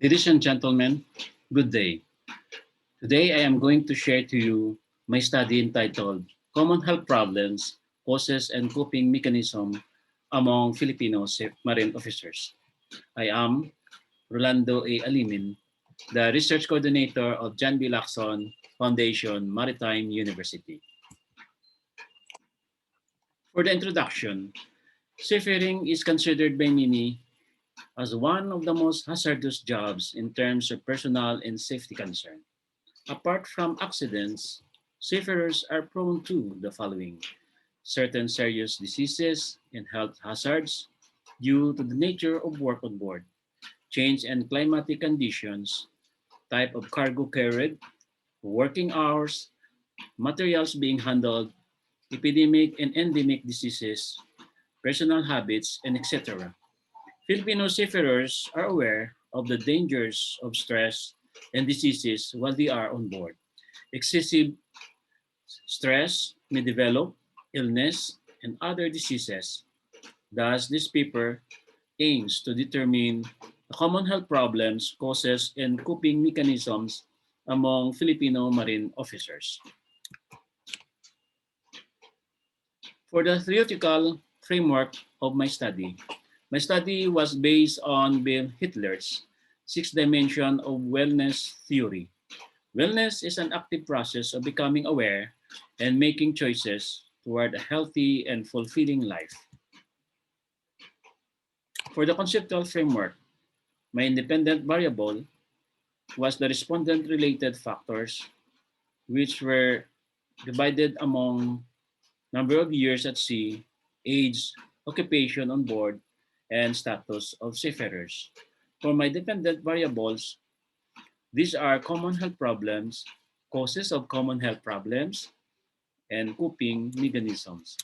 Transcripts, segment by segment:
Ladies and gentlemen, good day. Today I am going to share to you my study entitled Common Health Problems, Causes and Coping Mechanism Among Filipino Marine Officers. I am Rolando A. Alimin, the Research Coordinator of John B. Lacson Foundation Maritime University. For the introduction, seafaring is considered by many as one of the most hazardous jobs in terms of personal and safety concern. Apart from accidents, seafarers are prone to the following: certain serious diseases and health hazards due to the nature of work on board, change in climatic conditions, type of cargo carried, working hours, materials being handled, epidemic and endemic diseases, personal habits, and etc. Filipino seafarers are aware of the dangers of stress and diseases while they are on board. Excessive stress may develop illness and other diseases. Thus, this paper aims to determine the common health problems, causes, and coping mechanisms among Filipino marine officers. For the theoretical framework of my study was based on Bill Hitler's six dimension of wellness theory. Wellness is an active process of becoming aware and making choices toward a healthy and fulfilling life. For the conceptual framework, my independent variable was the respondent related factors, which were divided among number of years at sea, age, occupation on board, and status of seafarers. For my dependent variables, these are common health problems, causes of common health problems, and coping mechanisms.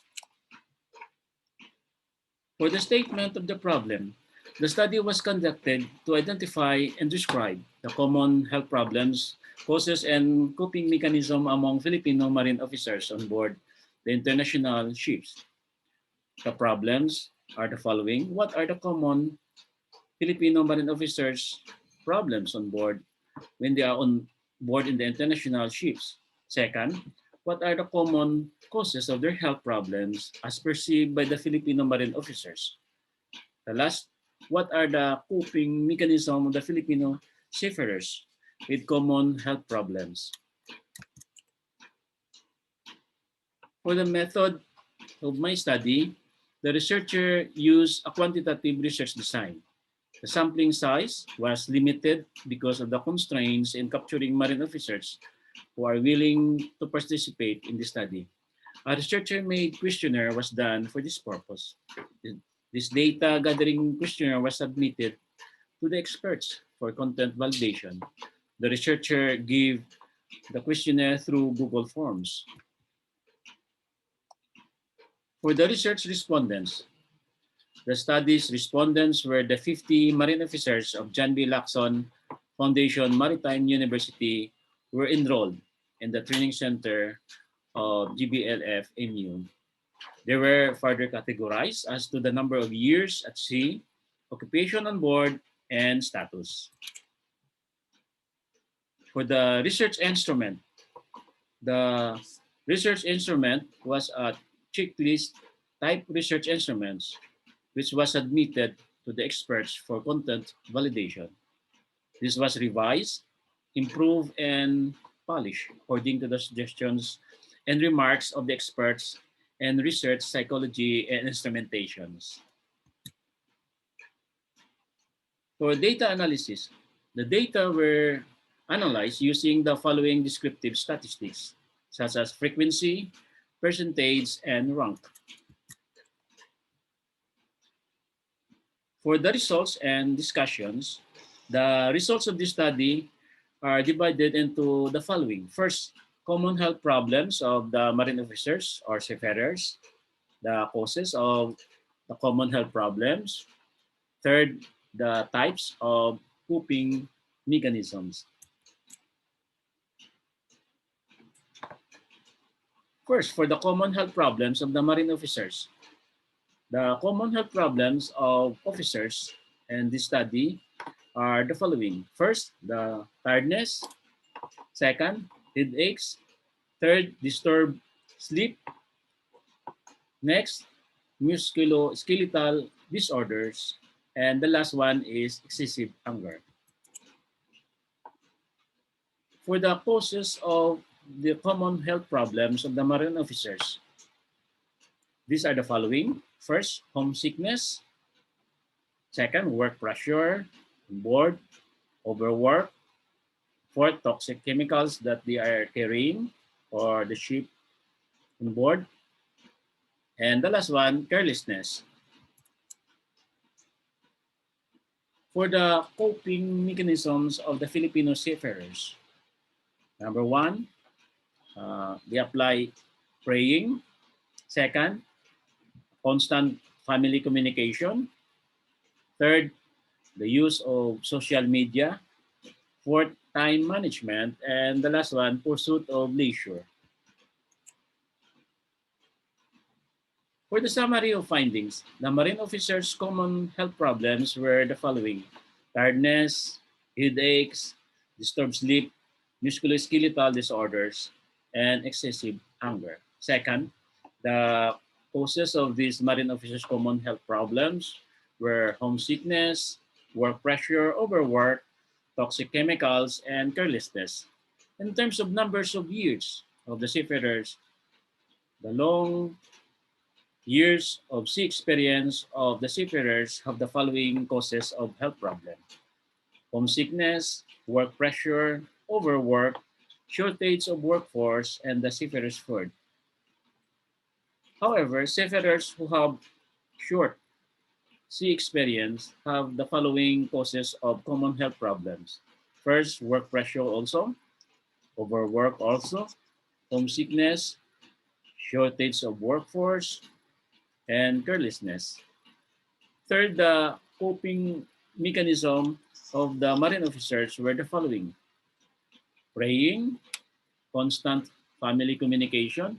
For the statement of the problem, the study was conducted to identify and describe the common health problems, causes, and coping mechanism among Filipino marine officers on board the international ships. The problems are the following. What are the common Filipino marine officers' problems on board when they are on board in the international ships? Second, what are the common causes of their health problems as perceived by the Filipino marine officers? The last, what are the coping mechanisms of the Filipino seafarers with common health problems? For the method of my study, the researcher used a quantitative research design. The sampling size was limited because of the constraints in capturing marine officers who are willing to participate in the study. A researcher-made questionnaire was done for this purpose. This data gathering questionnaire was submitted to the experts for content validation. The researcher gave the questionnaire through Google Forms. For the research respondents, the study's respondents were the 50 marine officers of John B. Lacson Foundation Maritime University who were enrolled in the training center of GBLF-MU. They were further categorized as to the number of years at sea, occupation on board, and status. For the research instrument, the research instrument was a checklist type research instruments which was submitted to the experts for content validation. This was revised, improved, and polished according to the suggestions and remarks of the experts and research psychology and instrumentations. For data analysis, the data were analyzed using the following descriptive statistics, such as frequency, percentage, and rank. For the results and discussions, the results of this study are divided into the following. First, common health problems of the marine officers or seafarers, the causes of the common health problems. Third, the types of coping mechanisms. First, for the common health problems of the marine officers. The common health problems of officers in this study are the following. First, the tiredness. Second, headaches. Third, disturbed sleep. Next, musculoskeletal disorders. And the last one is excessive hunger. For the causes of the common health problems of the marine officers, these are the following. First, homesickness. Second, work pressure, bored, overwork. Fourth, toxic chemicals that they are carrying or the ship on board. And the last one, carelessness. For the coping mechanisms of the Filipino seafarers, number one, they apply praying. Second, constant family communication. Third, the use of social media. Fourth, time management. And the last one, pursuit of leisure. For the summary of findings, the marine officers' common health problems were the following: tiredness, headaches, disturbed sleep, musculoskeletal disorders, and excessive hunger. Second, the causes of these marine officers' common health problems were homesickness, work pressure, overwork, toxic chemicals, and carelessness. In terms of numbers of years of the seafarers, the long years of sea experience of the seafarers have the following causes of health problems: homesickness, work pressure, overwork, shortage of workforce, and the seafarers' food. However, seafarers who have short sea experience have the following causes of common health problems. First, work pressure also, overwork also, homesickness, shortage of workforce, and carelessness. Third, the coping mechanism of the marine officers were the following: praying, constant family communication.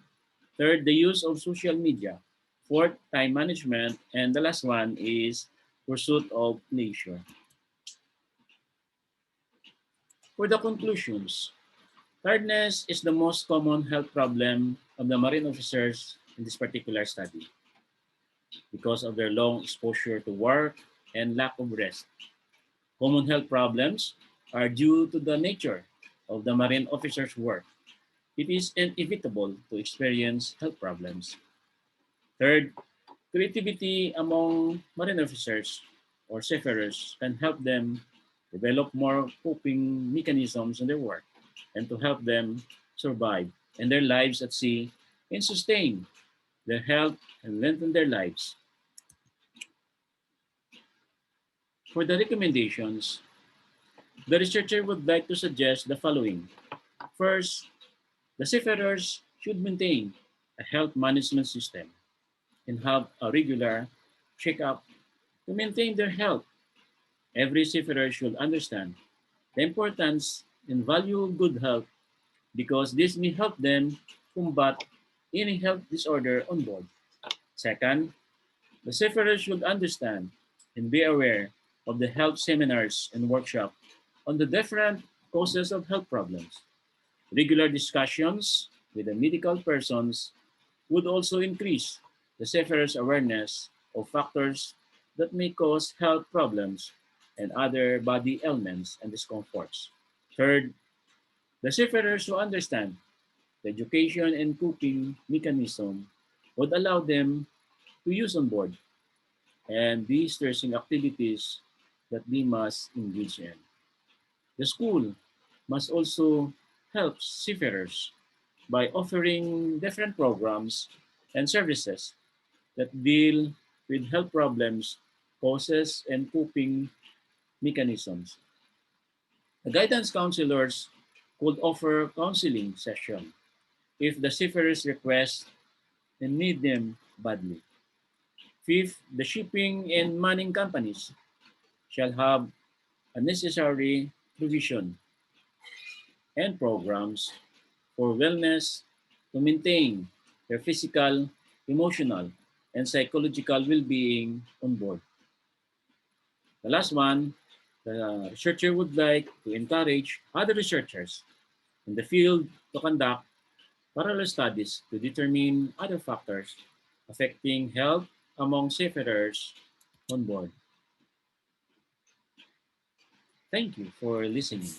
Third, the use of social media. Fourth, time management. And the last one is pursuit of leisure. For the conclusions, tiredness is the most common health problem of the marine officers in this particular study because of their long exposure to work and lack of rest. Common health problems are due to the nature of the marine officer's work. It is inevitable to experience health problems. Third, creativity among marine officers or seafarers can help them develop more coping mechanisms in their work and to help them survive in their lives at sea and sustain their health and lengthen their lives. For the recommendations, the researcher would like to suggest the following. First, the seafarers should maintain a health management system and have a regular checkup to maintain their health. Every seafarer should understand the importance and value of good health because this may help them combat any health disorder on board. Second, the seafarers should understand and be aware of the health seminars and workshops on the different causes of health problems. Regular discussions with the medical persons would also increase the seafarers' awareness of factors that may cause health problems and other body ailments and discomforts. Third, the seafarers who understand the education and coping mechanism would allow them to use on board and de-stressing activities that they must engage in. The school must also help seafarers by offering different programs and services that deal with health problems, causes, and coping mechanisms. The guidance counselors could offer counseling session if the seafarers request and need them badly. Fifth, the shipping and manning companies shall have a necessary provision and programs for wellness to maintain their physical, emotional, and psychological well-being on board. The last one, The researcher would like to encourage other researchers in the field to conduct parallel studies to determine other factors affecting health among seafarers on board. Thank you for listening.